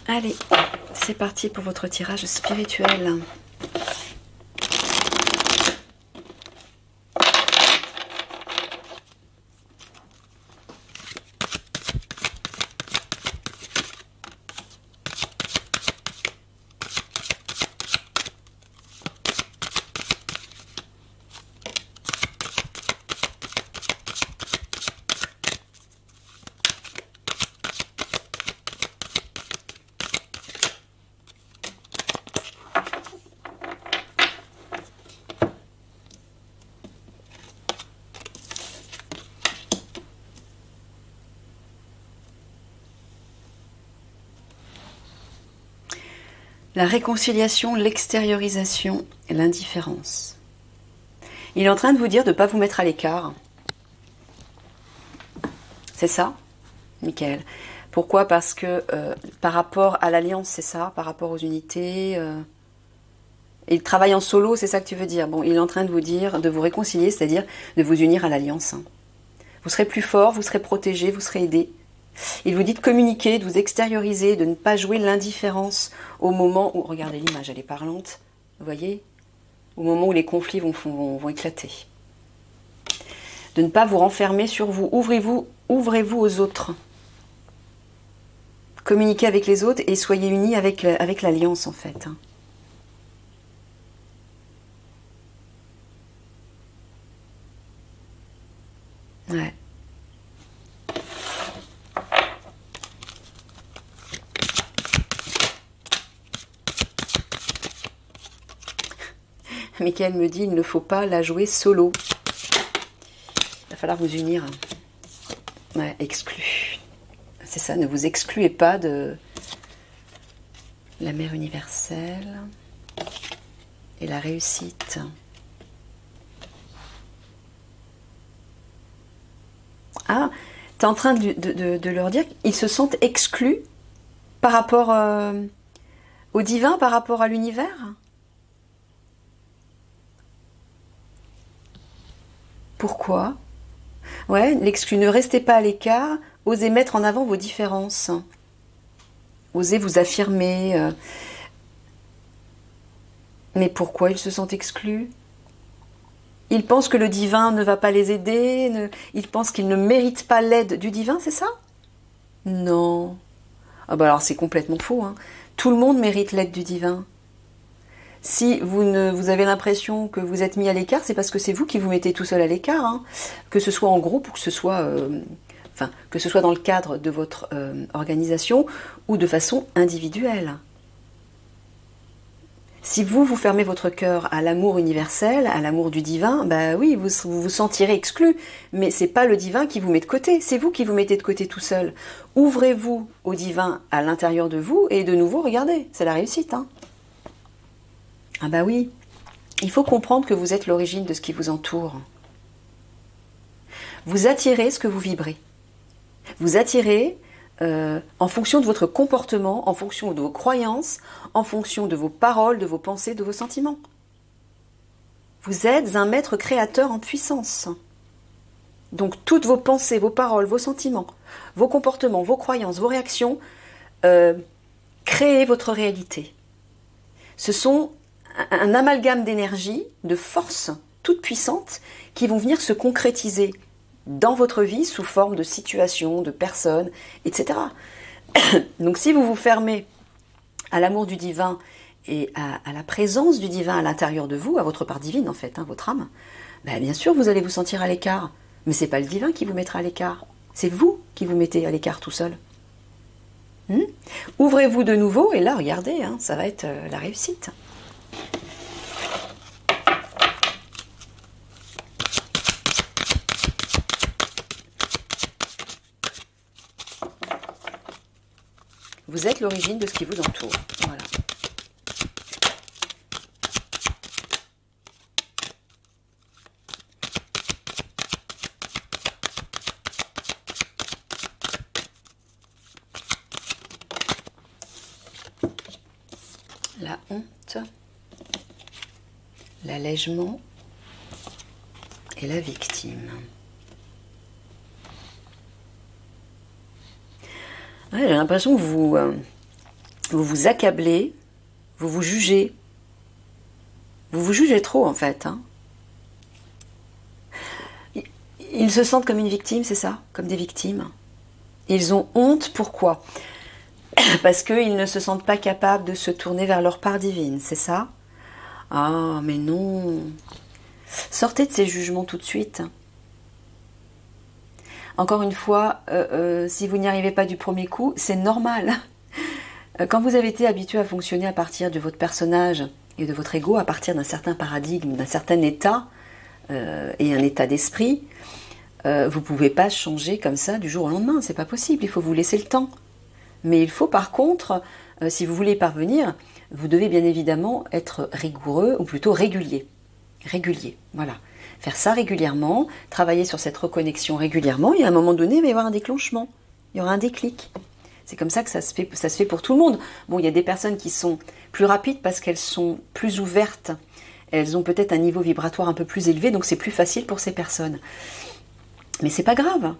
Allez, c'est parti pour votre tirage spirituel. La réconciliation, l'extériorisation, l'indifférence. Il est en train de vous dire de ne pas vous mettre à l'écart. C'est ça, Michael. Pourquoi? Parce que par rapport à l'alliance, c'est ça, par rapport aux unités. Et le travail en solo, c'est ça que tu veux dire. Bon, il est en train de vous dire de vous réconcilier, c'est-à-dire de vous unir à l'alliance. Vous serez plus fort, vous serez protégé, vous serez aidé. Il vous dit de communiquer, de vous extérioriser, de ne pas jouer l'indifférence au moment où, regardez l'image, elle est parlante, vous voyez, au moment où les conflits vont éclater. De ne pas vous renfermer sur vous, ouvrez-vous aux autres. Communiquez avec les autres et soyez unis avec l'alliance en fait. Ouais. Michael me dit, il ne faut pas la jouer solo. Il va falloir vous unir. Ouais, exclu. C'est ça, ne vous excluez pas de la mère universelle et la réussite. Ah, tu es en train de leur dire qu'ils se sentent exclus par rapport au divin, par rapport à l'univers? Pourquoi? Ouais, l'exclu, ne restez pas à l'écart, osez mettre en avant vos différences. Osez vous affirmer. Mais pourquoi ils se sentent exclus? Ils pensent que le divin ne va pas les aider, ils pensent qu'ils ne méritent pas l'aide du divin, c'est ça? Non. Ah bah alors c'est complètement faux, hein. Tout le monde mérite l'aide du divin. Si vous avez l'impression que vous êtes mis à l'écart, c'est parce que c'est vous qui vous mettez tout seul à l'écart, hein. Que ce soit en groupe ou que ce soit, que ce soit dans le cadre de votre organisation ou de façon individuelle. Si vous fermez votre cœur à l'amour universel, à l'amour du divin, bah oui, vous vous sentirez exclu. Mais c'est pas le divin qui vous met de côté, c'est vous qui vous mettez de côté tout seul. Ouvrez-vous au divin à l'intérieur de vous et de nouveau, regardez, c'est la réussite, hein. Ah bah oui, il faut comprendre que vous êtes l'origine de ce qui vous entoure. Vous attirez ce que vous vibrez. Vous attirez en fonction de votre comportement, en fonction de vos croyances, en fonction de vos paroles, de vos pensées, de vos sentiments. Vous êtes un maître créateur en puissance. Donc toutes vos pensées, vos paroles, vos sentiments, vos comportements, vos croyances, vos réactions, créez votre réalité. Ce sont un amalgame d'énergie, de forces toutes puissantes qui vont venir se concrétiser dans votre vie sous forme de situations, de personnes, etc. Donc si vous vous fermez à l'amour du divin et à la présence du divin à l'intérieur de vous, à votre part divine en fait, hein, votre âme, ben bien sûr vous allez vous sentir à l'écart. Mais c'est pas le divin qui vous mettra à l'écart, c'est vous qui vous mettez à l'écart tout seul. Ouvrez-vous de nouveau et là regardez, hein, ça va être la réussite. Vous êtes l'origine de ce qui vous entoure. Voilà. La honte, l'allègement et la victime. Ouais, j'ai l'impression que vous vous accablez, vous vous jugez. Vous vous jugez trop en fait. Hein. Ils se sentent comme une victime, c'est ça? Comme des victimes. Ils ont honte, pourquoi? Parce qu'ils ne se sentent pas capables de se tourner vers leur part divine, c'est ça? Ah, mais non. Sortez de ces jugements tout de suite. Encore une fois, si vous n'y arrivez pas du premier coup, c'est normal. Quand vous avez été habitué à fonctionner à partir de votre personnage et de votre ego, à partir d'un certain paradigme, d'un certain état et un état d'esprit, vous ne pouvez pas changer comme ça du jour au lendemain, c'est pas possible, il faut vous laisser le temps. Mais il faut par contre, si vous voulez y parvenir, vous devez bien évidemment être rigoureux, ou plutôt régulier. Régulier, voilà. Faire ça régulièrement, travailler sur cette reconnexion régulièrement, et à un moment donné, il va y avoir un déclenchement, il y aura un déclic. C'est comme ça que ça se fait pour tout le monde. Bon, il y a des personnes qui sont plus rapides parce qu'elles sont plus ouvertes, elles ont peut-être un niveau vibratoire un peu plus élevé, donc c'est plus facile pour ces personnes. Mais c'est pas grave.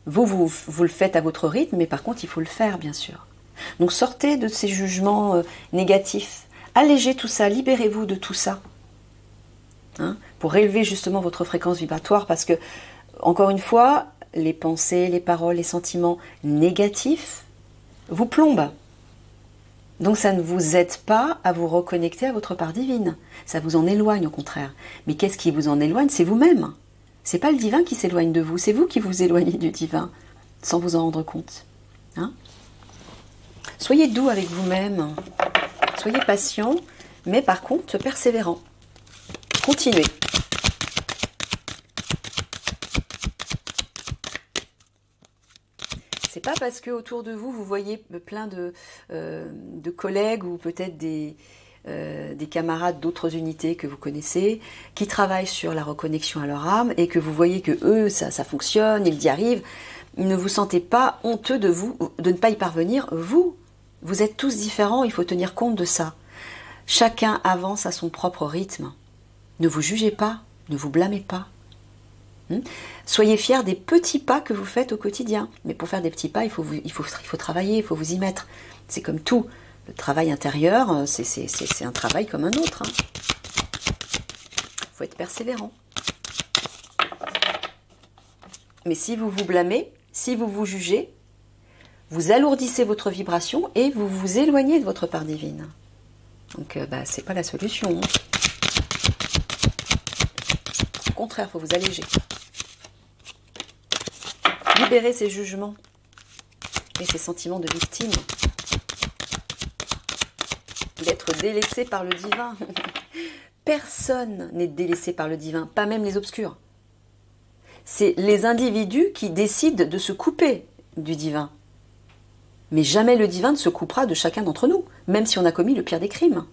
Vous le faites à votre rythme, mais par contre, il faut le faire, bien sûr. Donc sortez de ces jugements négatifs. Allégez tout ça, libérez-vous de tout ça. Hein, pour élever justement votre fréquence vibratoire, parce que, encore une fois, les pensées, les paroles, les sentiments négatifs vous plombent. Donc ça ne vous aide pas à vous reconnecter à votre part divine. Ça vous en éloigne au contraire. Mais qu'est-ce qui vous en éloigne? C'est vous-même. C'est pas le divin qui s'éloigne de vous, c'est vous qui vous éloignez du divin, sans vous en rendre compte. Hein? Soyez doux avec vous-même, soyez patient, mais par contre persévérant. Continuez. C'est pas parce que autour de vous, vous voyez plein de collègues ou peut-être des camarades d'autres unités que vous connaissez, qui travaillent sur la reconnexion à leur âme, et que vous voyez que eux, ça fonctionne, ils y arrivent, ne vous sentez pas honteux de ne pas y parvenir. Vous êtes tous différents, il faut tenir compte de ça. Chacun avance à son propre rythme. Ne vous jugez pas, ne vous blâmez pas. Soyez fiers des petits pas que vous faites au quotidien. Mais pour faire des petits pas, il faut travailler, il faut vous y mettre. C'est comme tout. Le travail intérieur, c'est un travail comme un autre. Il faut être persévérant. Mais si vous vous blâmez, si vous vous jugez, vous alourdissez votre vibration et vous vous éloignez de votre part divine. Donc, c'est pas la solution. Au contraire, il faut vous alléger. Libérez ces jugements et ces sentiments de victime. D'être délaissé par le divin. Personne n'est délaissé par le divin, pas même les obscurs. C'est les individus qui décident de se couper du divin. Mais jamais le divin ne se coupera de chacun d'entre nous, même si on a commis le pire des crimes.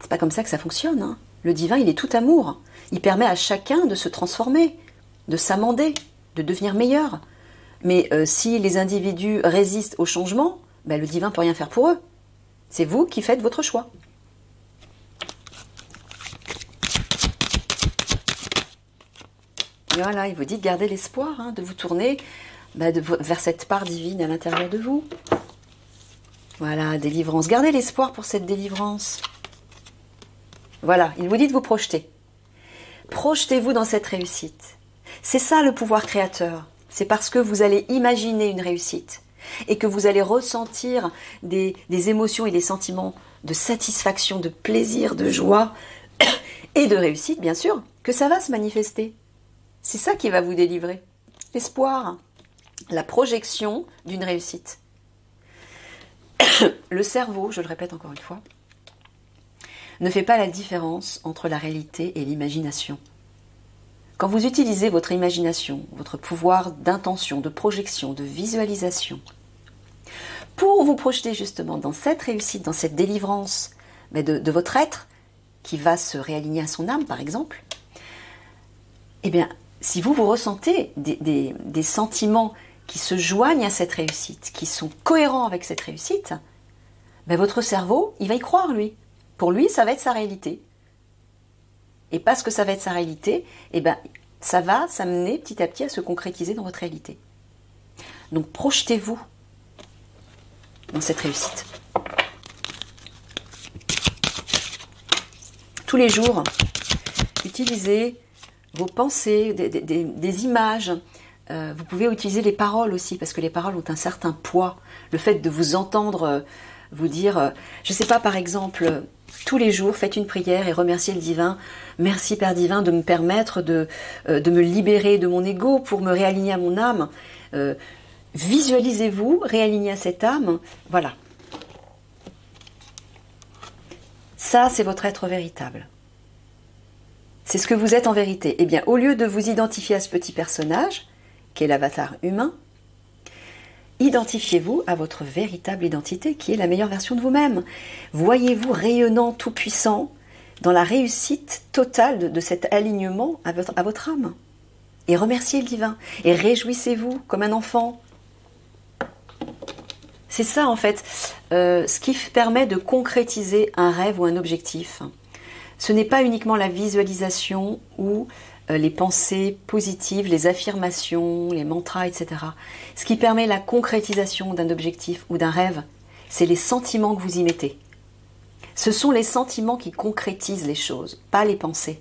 C'est pas comme ça que ça fonctionne. Hein. Le divin, il est tout amour. Il permet à chacun de se transformer, de s'amender, de devenir meilleur. Mais si les individus résistent au changement, le divin ne peut rien faire pour eux. C'est vous qui faites votre choix. Voilà, il vous dit de garder l'espoir, de vous tourner vers cette part divine à l'intérieur de vous. Voilà, délivrance. Gardez l'espoir pour cette délivrance. Voilà, il vous dit de vous projeter. Projetez-vous dans cette réussite. C'est ça le pouvoir créateur. C'est parce que vous allez imaginer une réussite et que vous allez ressentir des émotions et des sentiments de satisfaction, de plaisir, de joie et de réussite, bien sûr, que ça va se manifester. C'est ça qui va vous délivrer. L'espoir, la projection d'une réussite. Le cerveau, je le répète encore une fois, ne fait pas la différence entre la réalité et l'imagination. Quand vous utilisez votre imagination, votre pouvoir d'intention, de projection, de visualisation, pour vous projeter justement dans cette réussite, dans cette délivrance de votre être, qui va se réaligner à son âme par exemple, eh bien, si vous ressentez des sentiments qui se joignent à cette réussite, qui sont cohérents avec cette réussite, votre cerveau, il va y croire lui. Pour lui, ça va être sa réalité. Et parce que ça va être sa réalité, ça va s'amener petit à petit à se concrétiser dans votre réalité. Donc projetez-vous. dans cette réussite. Tous les jours, utilisez vos pensées, des images. Vous pouvez utiliser les paroles aussi, parce que les paroles ont un certain poids. Le fait de vous entendre vous dire, je ne sais pas, par exemple, tous les jours, faites une prière et remerciez le divin. Merci Père divin de me permettre de me libérer de mon ego pour me réaligner à mon âme. Visualisez-vous réaligner à cette âme. Voilà. Ça, c'est votre être véritable. C'est ce que vous êtes en vérité. Eh bien, au lieu de vous identifier à ce petit personnage, qui est l'avatar humain, identifiez-vous à votre véritable identité, qui est la meilleure version de vous-même. Voyez-vous rayonnant, tout-puissant, dans la réussite totale de cet alignement à votre âme. Et remerciez le divin. Et réjouissez-vous comme un enfant. C'est ça, en fait, ce qui permet de concrétiser un rêve ou un objectif. Ce n'est pas uniquement la visualisation ou les pensées positives, les affirmations, les mantras, etc. Ce qui permet la concrétisation d'un objectif ou d'un rêve, c'est les sentiments que vous y mettez. Ce sont les sentiments qui concrétisent les choses, pas les pensées,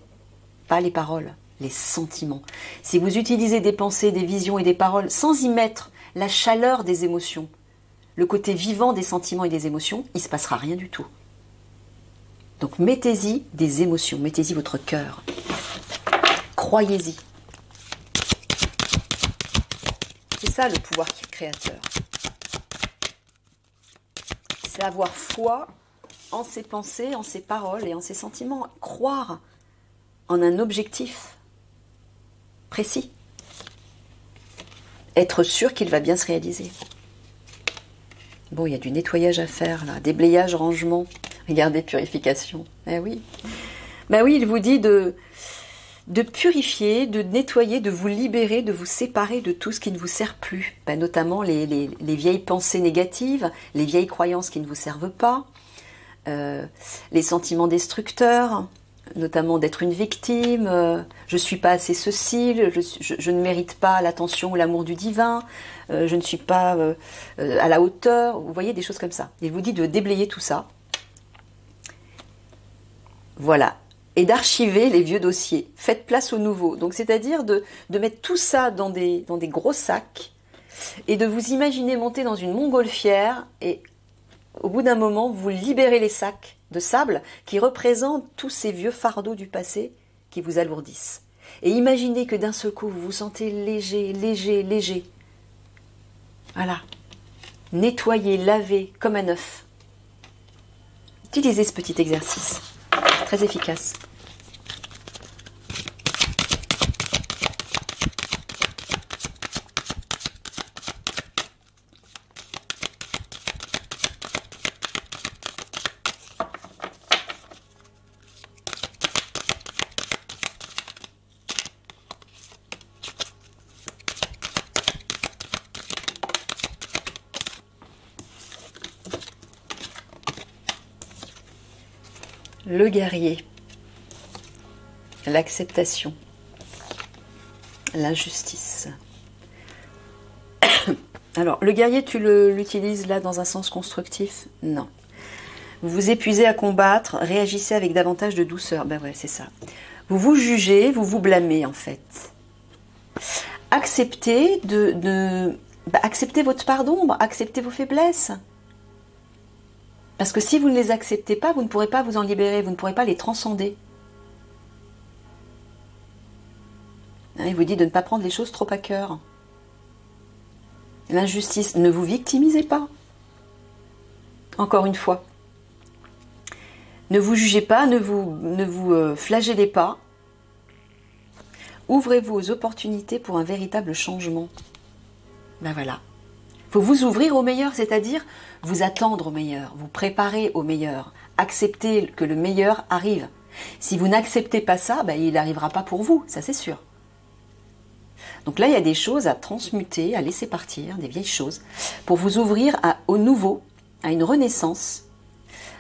pas les paroles, les sentiments. Si vous utilisez des pensées, des visions et des paroles sans y mettre la chaleur des émotions, le côté vivant des sentiments et des émotions, il ne se passera rien du tout. Donc mettez-y des émotions, mettez-y votre cœur. Croyez-y. C'est ça le pouvoir créateur. C'est avoir foi en ses pensées, en ses paroles et en ses sentiments. Croire en un objectif précis. Être sûr qu'il va bien se réaliser. Bon, il y a du nettoyage à faire là, déblayage, rangement. Regardez, purification. Eh oui. Ben oui, il vous dit de purifier, de nettoyer, de vous libérer, de vous séparer de tout ce qui ne vous sert plus. Ben, notamment les vieilles pensées négatives, les vieilles croyances qui ne vous servent pas, les sentiments destructeurs, notamment d'être une victime, je ne suis pas assez ceci, je ne mérite pas l'attention ou l'amour du divin, je ne suis pas à la hauteur. Vous voyez, des choses comme ça. Il vous dit de déblayer tout ça. Voilà. Et d'archiver les vieux dossiers. Faites place aux nouveaux. Donc, c'est-à-dire de mettre tout ça dans des gros sacs et de vous imaginer monter dans une montgolfière et au bout d'un moment, vous libérez les sacs de sable qui représentent tous ces vieux fardeaux du passé qui vous alourdissent. Et imaginez que d'un seul coup, vous vous sentez léger, léger, léger. Voilà. Nettoyez, lavez comme un œuf. Utilisez ce petit exercice. Très efficace. Le guerrier, l'acceptation, l'injustice. Alors, le guerrier, tu l'utilises là dans un sens constructif? Non. Vous vous épuisez à combattre, réagissez avec davantage de douceur. Ben ouais, c'est ça. Vous vous jugez, vous vous blâmez en fait. Acceptez acceptez votre part d'ombre, acceptez vos faiblesses. Parce que si vous ne les acceptez pas, vous ne pourrez pas vous en libérer, vous ne pourrez pas les transcender. Il vous dit de ne pas prendre les choses trop à cœur. L'injustice, ne vous victimisez pas. Encore une fois. Ne vous jugez pas, ne vous flagellez pas. Ouvrez-vous aux opportunités pour un véritable changement. Ben voilà. Il faut vous ouvrir au meilleur, c'est-à-dire vous attendre au meilleur, vous préparer au meilleur, accepter que le meilleur arrive. Si vous n'acceptez pas ça, ben, il n'arrivera pas pour vous, ça c'est sûr. Donc là, il y a des choses à transmuter, à laisser partir, des vieilles choses, pour vous ouvrir au nouveau, à une renaissance,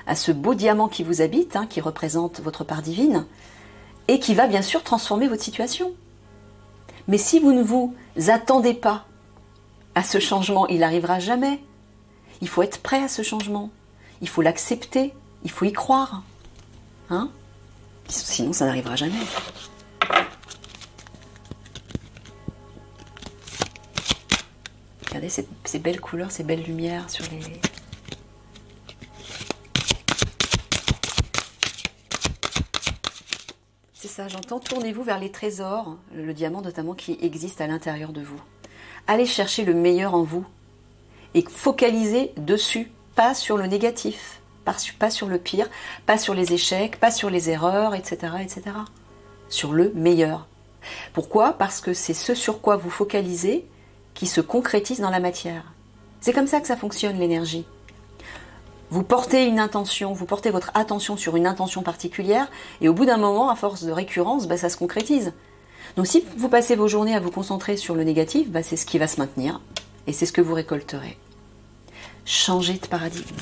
à ce beau diamant qui vous habite, hein, qui représente votre part divine, et qui va bien sûr transformer votre situation. Mais si vous ne vous attendez pas à ce changement, il n'arrivera jamais. Il faut être prêt à ce changement. Il faut l'accepter. Il faut y croire. Hein? Sinon, ça n'arrivera jamais. Regardez ces belles couleurs, ces belles lumières sur les... C'est ça, j'entends. Tournez-vous vers les trésors, le diamant notamment, qui existe à l'intérieur de vous. Allez chercher le meilleur en vous et focalisez dessus, pas sur le négatif, pas sur le pire, pas sur les échecs, pas sur les erreurs, etc., etc. Sur le meilleur. Pourquoi? Parce que c'est ce sur quoi vous focalisez qui se concrétise dans la matière. C'est comme ça que ça fonctionne, l'énergie. Vous portez une intention, vous portez votre attention sur une intention particulière, et au bout d'un moment, à force de récurrence, ça se concrétise. Donc si vous passez vos journées à vous concentrer sur le négatif, c'est ce qui va se maintenir, et c'est ce que vous récolterez. Changez de paradigme.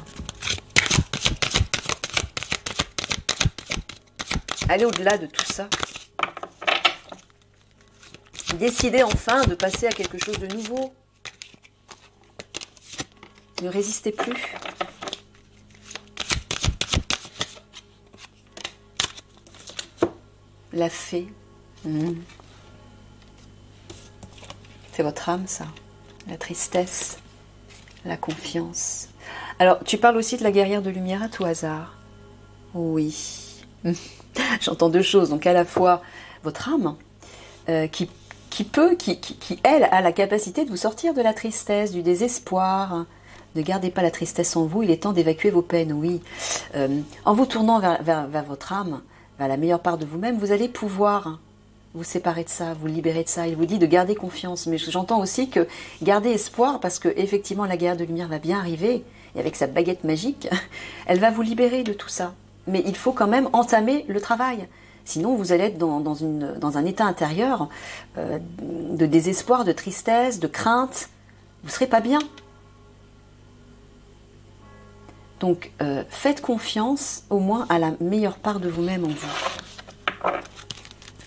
Allez au-delà de tout ça. Décidez enfin de passer à quelque chose de nouveau. Ne résistez plus. La fée. C'est votre âme, ça. La tristesse, la confiance. Alors, tu parles aussi de la guerrière de lumière à tout hasard. Oui. J'entends deux choses. Donc, à la fois, votre âme, qui elle, a la capacité de vous sortir de la tristesse, du désespoir. Ne gardez pas la tristesse en vous, il est temps d'évacuer vos peines, oui. En vous tournant vers votre âme, vers la meilleure part de vous-même, vous allez pouvoir vous séparer de ça, vous libérer de ça. Il vous dit de garder confiance, mais j'entends aussi que garder espoir, parce que effectivement la guerre de lumière va bien arriver, et avec sa baguette magique, elle va vous libérer de tout ça. Mais il faut quand même entamer le travail. Sinon, vous allez être dans un état intérieur de désespoir, de tristesse, de crainte. Vous ne serez pas bien. Donc, faites confiance au moins à la meilleure part de vous-même en vous.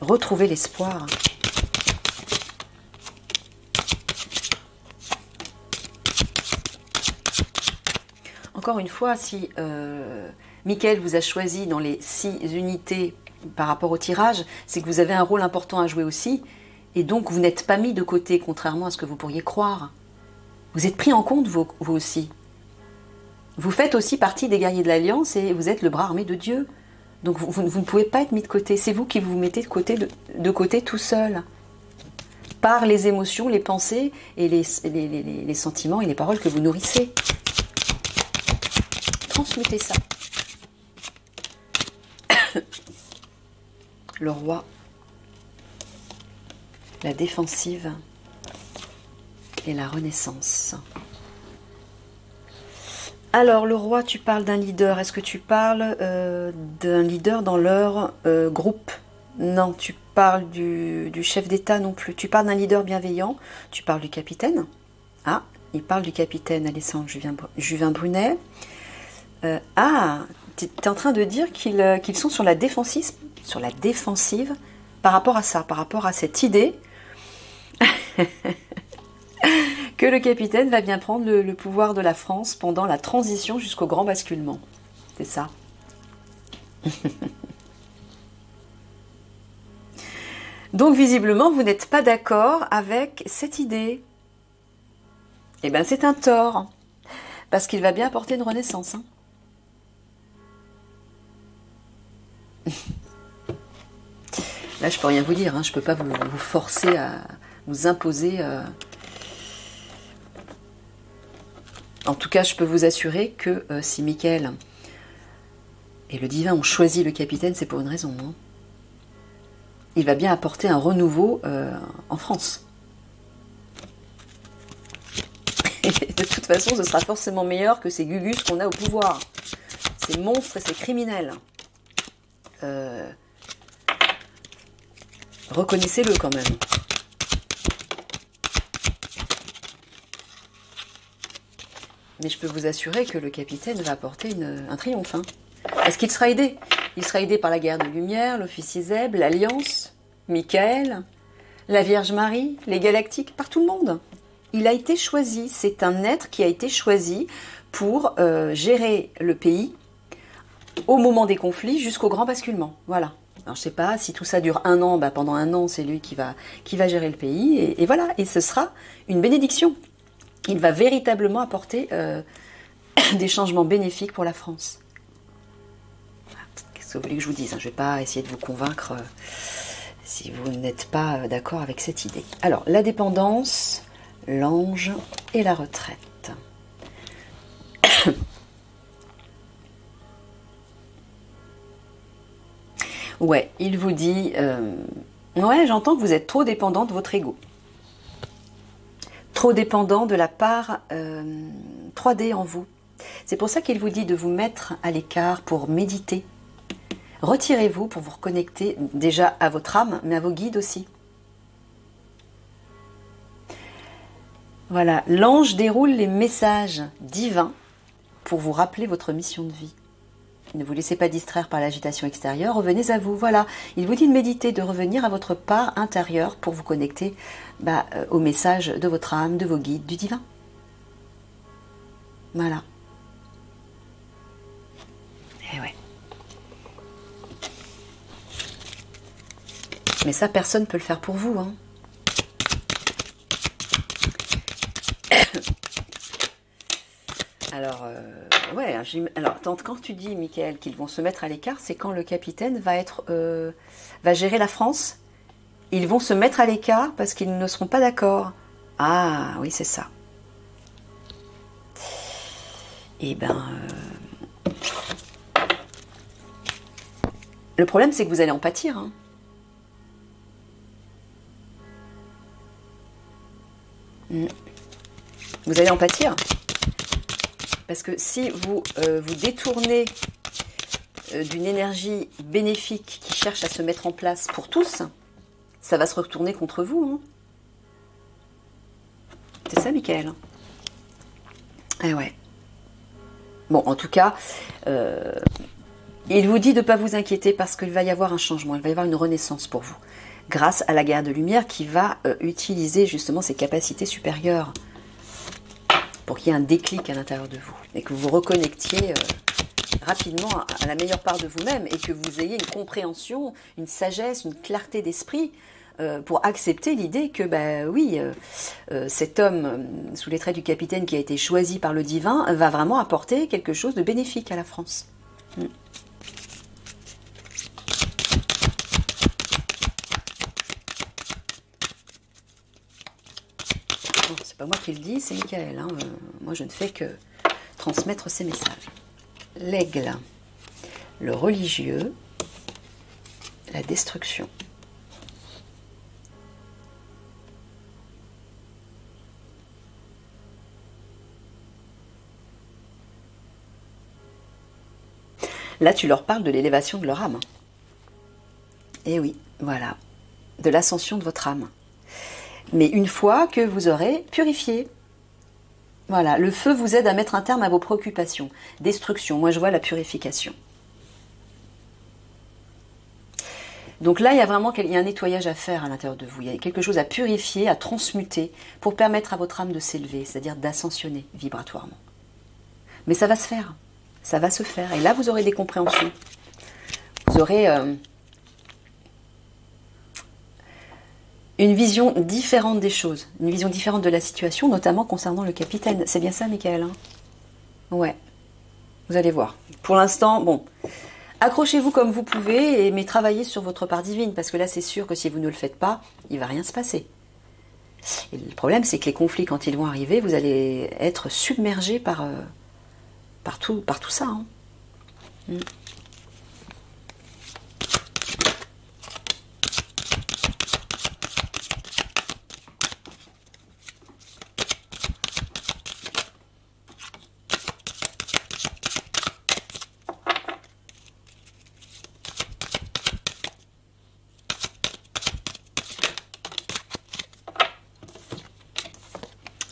Retrouvez l'espoir. Encore une fois, si Michael vous a choisi dans les 6 unités par rapport au tirage, c'est que vous avez un rôle important à jouer aussi, et donc vous n'êtes pas mis de côté, contrairement à ce que vous pourriez croire. Vous êtes pris en compte, vous aussi. Vous faites aussi partie des guerriers de l'Alliance et vous êtes le bras armé de Dieu. Donc vous ne pouvez pas être mis de côté. C'est vous qui vous mettez de côté tout seul. Par les émotions, les pensées et les sentiments et les paroles que vous nourrissez. Transmutez ça. Le roi. La défensive et la renaissance. Alors, le roi, tu parles d'un leader. Est-ce que tu parles d'un leader dans leur groupe? Non, tu parles du chef d'État non plus. Tu parles d'un leader bienveillant. Tu parles du capitaine. Ah, il parle du capitaine Alessandre Juvin Brunet. Tu es en train de dire qu'ils sont sur la défensive par rapport à ça, par rapport à cette idée que le capitaine va bien prendre le pouvoir de la France pendant la transition jusqu'au grand basculement. C'est ça. Donc visiblement, vous n'êtes pas d'accord avec cette idée. Eh bien, c'est un tort. Parce qu'il va bien apporter une renaissance. Hein. Là, je peux rien vous dire. Hein. Je peux pas vous forcer à vous imposer... En tout cas, je peux vous assurer que si Michael et le divin ont choisi le capitaine, c'est pour une raison. Hein. Il va bien apporter un renouveau en France. Et de toute façon, ce sera forcément meilleur que ces gugus qu'on a au pouvoir. Ces monstres et ces criminels. Reconnaissez-le quand même. Mais je peux vous assurer que le capitaine va apporter un triomphe. Hein. Est-ce qu'il sera aidé? Il sera aidé par la guerre de lumière, l'officier Zeb, l'Alliance, Michael, la Vierge Marie, les Galactiques, par tout le monde. Il a été choisi. C'est un être qui a été choisi pour gérer le pays au moment des conflits jusqu'au grand basculement. Voilà. Alors je ne sais pas si tout ça dure 1 an, bah, pendant 1 an c'est lui qui va gérer le pays et voilà, et ce sera une bénédiction. Il va véritablement apporter des changements bénéfiques pour la France. Qu'est-ce que vous voulez que je vous dise, hein? Je ne vais pas essayer de vous convaincre si vous n'êtes pas d'accord avec cette idée. Alors, la dépendance, l'ange et la retraite. Ouais, il vous dit... ouais, j'entends que vous êtes trop dépendant de votre ego. Trop dépendant de la part 3D en vous. C'est pour ça qu'il vous dit de vous mettre à l'écart pour méditer. Retirez-vous pour vous reconnecter déjà à votre âme, mais à vos guides aussi. Voilà, l'ange déroule les messages divins pour vous rappeler votre mission de vie. Ne vous laissez pas distraire par l'agitation extérieure, revenez à vous. Voilà, il vous dit de méditer, de revenir à votre part intérieure pour vous connecter au message de votre âme, de vos guides, du divin. Voilà. Et ouais. Mais ça, personne ne peut le faire pour vous, hein. Alors, ouais, alors quand tu dis, Michael, qu'ils vont se mettre à l'écart, c'est quand le capitaine va gérer la France. Ils vont se mettre à l'écart parce qu'ils ne seront pas d'accord. Ah, oui, c'est ça. Eh ben, le problème, c'est que vous allez en pâtir, hein. Vous allez en pâtir. Parce que si vous vous détournez d'une énergie bénéfique qui cherche à se mettre en place pour tous, ça va se retourner contre vous. Hein. C'est ça, Michael. Eh ouais. Bon, en tout cas, il vous dit de ne pas vous inquiéter parce qu'il va y avoir un changement, il va y avoir une renaissance pour vous. Grâce à la guerre de lumière qui va utiliser justement ses capacités supérieures. Pour qu'il y ait un déclic à l'intérieur de vous et que vous vous reconnectiez rapidement à la meilleure part de vous-même et que vous ayez une compréhension, une sagesse, une clarté d'esprit pour accepter l'idée que, oui, cet homme sous les traits du capitaine qui a été choisi par le divin va vraiment apporter quelque chose de bénéfique à la France. C'est pas moi qui le dis, c'est Michael. Hein. Moi, je ne fais que transmettre ces messages. L'aigle, le religieux, la destruction. Là, tu leur parles de l'élévation de leur âme. Et oui, voilà, de l'ascension de votre âme. Mais une fois que vous aurez purifié. Voilà, le feu vous aide à mettre un terme à vos préoccupations. Destruction, moi je vois la purification. Donc là, il y a vraiment un nettoyage à faire à l'intérieur de vous. Il y a quelque chose à purifier, à transmuter, pour permettre à votre âme de s'élever, c'est-à-dire d'ascensionner vibratoirement. Mais ça va se faire, ça va se faire. Et là, vous aurez des compréhensions. Vous aurez... une vision différente des choses, une vision différente de la situation, notamment concernant le capitaine. C'est bien ça, Michael, hein? Ouais, vous allez voir. Pour l'instant, bon, accrochez-vous comme vous pouvez, mais travaillez sur votre part divine, parce que là, c'est sûr que si vous ne le faites pas, il ne va rien se passer. Et le problème, c'est que les conflits, quand ils vont arriver, vous allez être submergé par tout ça. Hein.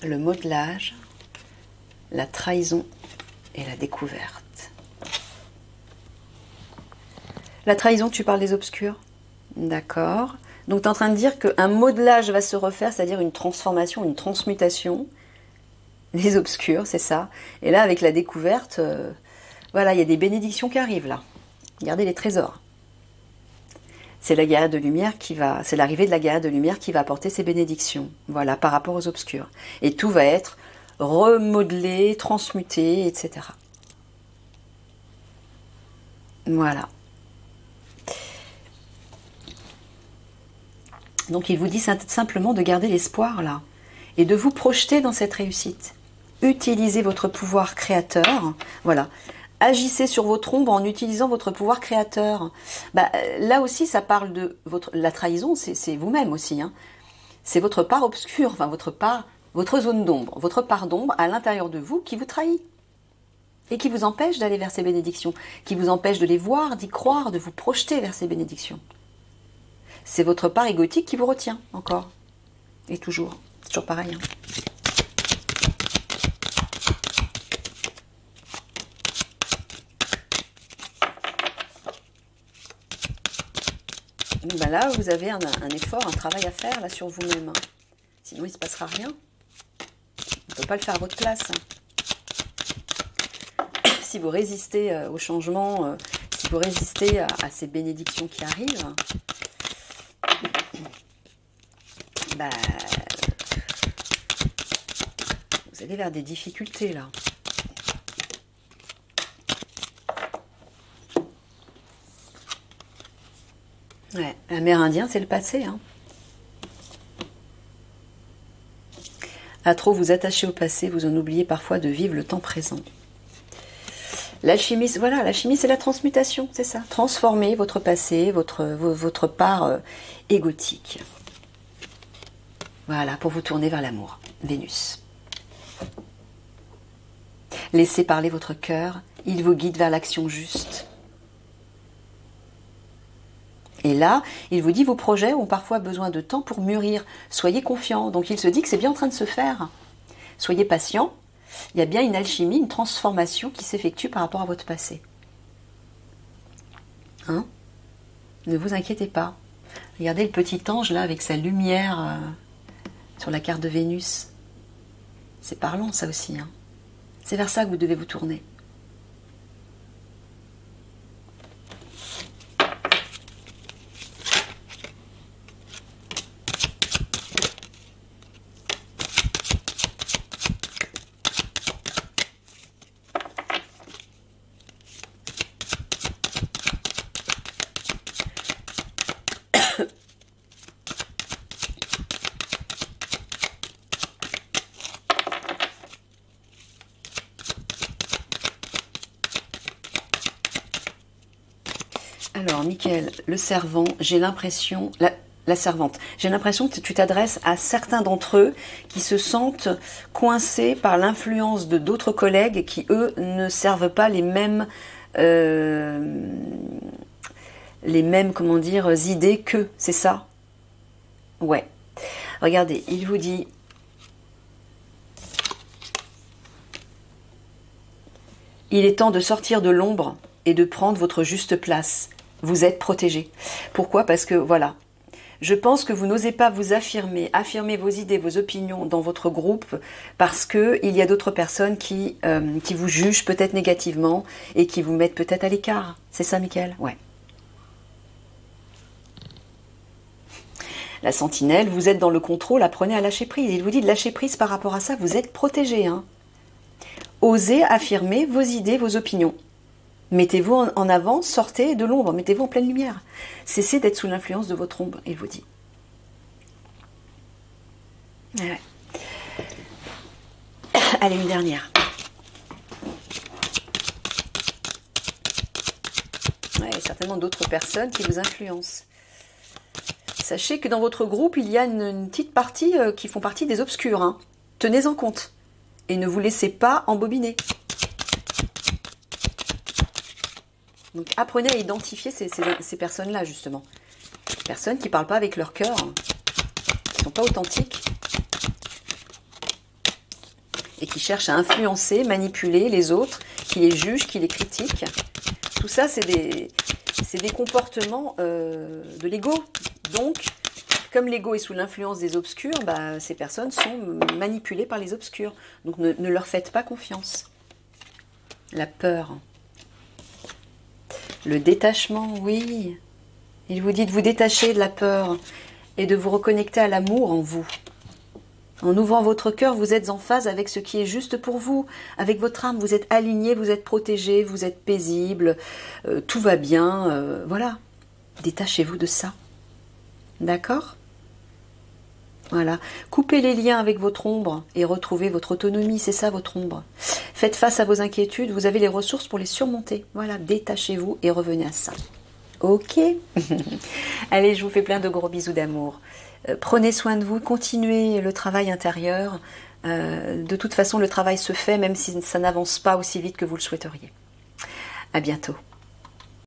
Le modelage, la trahison et la découverte. La trahison, tu parles des obscurs? D'accord. Donc tu es en train de dire qu'un modelage va se refaire, c'est-à-dire une transformation, une transmutation, des obscurs, c'est ça. Et là, avec la découverte, voilà, il y a des bénédictions qui arrivent là. Regardez les trésors. C'est la guerrière de lumière c'est l'arrivée de la guerrière de lumière qui va apporter ces bénédictions. Voilà, par rapport aux obscurs. Et tout va être remodelé, transmuté, etc. Voilà. Donc il vous dit simplement de garder l'espoir là et de vous projeter dans cette réussite. Utilisez votre pouvoir créateur. Voilà. Agissez sur votre ombre en utilisant votre pouvoir créateur. Là aussi, ça parle de la trahison, c'est vous-même aussi. Hein. C'est votre part obscure, enfin votre zone d'ombre, votre part d'ombre à l'intérieur de vous qui vous trahit. Et qui vous empêche d'aller vers ces bénédictions, qui vous empêche de les voir, d'y croire, de vous projeter vers ces bénédictions. C'est votre part égotique qui vous retient, encore. Et toujours. C'est toujours pareil. Hein. Donc, là, vous avez un effort, un travail à faire là sur vous-même. Hein. Sinon, il ne se passera rien. On ne peut pas le faire à votre place. Hein. Si vous résistez au changement, si vous résistez à ces bénédictions qui arrivent, vous allez vers des difficultés là. Ouais, l'Amérindien, c'est le passé. Hein. À trop vous attacher au passé, vous en oubliez parfois de vivre le temps présent. L'alchimie, voilà, l'alchimie, c'est la transmutation, c'est ça. Transformer votre passé, votre part égotique. Voilà, pour vous tourner vers l'amour. Vénus. Laissez parler votre cœur, il vous guide vers l'action juste. Et là, il vous dit, vos projets ont parfois besoin de temps pour mûrir. Soyez confiants. Donc il se dit que c'est bien en train de se faire. Soyez patient. Il y a bien une alchimie, une transformation qui s'effectue par rapport à votre passé. Hein? Ne vous inquiétez pas. Regardez le petit ange là avec sa lumière sur la carte de Vénus. C'est parlant ça aussi. Hein? C'est vers ça que vous devez vous tourner. Alors, Michael, le servant, j'ai l'impression... La servante, j'ai l'impression que tu t'adresses à certains d'entre eux qui se sentent coincés par l'influence de d'autres collègues qui, eux, ne servent pas les mêmes comment dire, idées qu'eux, c'est ça? Ouais. Regardez, il vous dit... Il est temps de sortir de l'ombre et de prendre votre juste place. Vous êtes protégé. Pourquoi? Parce que, voilà, je pense que vous n'osez pas vous affirmer vos idées, vos opinions dans votre groupe, parce qu'il y a d'autres personnes qui vous jugent peut-être négativement et qui vous mettent peut-être à l'écart. C'est ça, Michael? Ouais. La sentinelle, vous êtes dans le contrôle, apprenez à lâcher prise. Il vous dit de lâcher prise par rapport à ça, vous êtes protégé. Hein. Osez affirmer vos idées, vos opinions. Mettez-vous en avant, sortez de l'ombre, mettez-vous en pleine lumière. Cessez d'être sous l'influence de votre ombre, il vous dit. Ouais. Allez, une dernière. Ouais, il y a certainement d'autres personnes qui vous influencent. Sachez que dans votre groupe, il y a une petite partie qui font partie des obscurs. Hein. Tenez-en compte. Et ne vous laissez pas embobiner. Donc apprenez à identifier ces personnes-là, justement. Personnes qui ne parlent pas avec leur cœur, hein, qui ne sont pas authentiques, et qui cherchent à influencer, manipuler les autres, qui les jugent, qui les critiquent. Tout ça, c'est des comportements de l'ego. Donc, Comme l'ego est sous l'influence des obscurs, bah, ces personnes sont manipulées par les obscurs. Donc ne leur faites pas confiance. La peur. Le détachement, oui. Il vous dit de vous détacher de la peur et de vous reconnecter à l'amour en vous. En ouvrant votre cœur, vous êtes en phase avec ce qui est juste pour vous, avec votre âme. Vous êtes aligné, vous êtes protégé, vous êtes paisible, tout va bien. Voilà. Détachez-vous de ça. D'accord ? Voilà. Coupez les liens avec votre ombre et retrouvez votre autonomie. C'est ça votre ombre. Faites face à vos inquiétudes. Vous avez les ressources pour les surmonter. Voilà. Détachez-vous et revenez à ça. Ok. Allez, je vous fais plein de gros bisous d'amour. Prenez soin de vous. Continuez le travail intérieur. De toute façon, le travail se fait même si ça n'avance pas aussi vite que vous le souhaiteriez. À bientôt.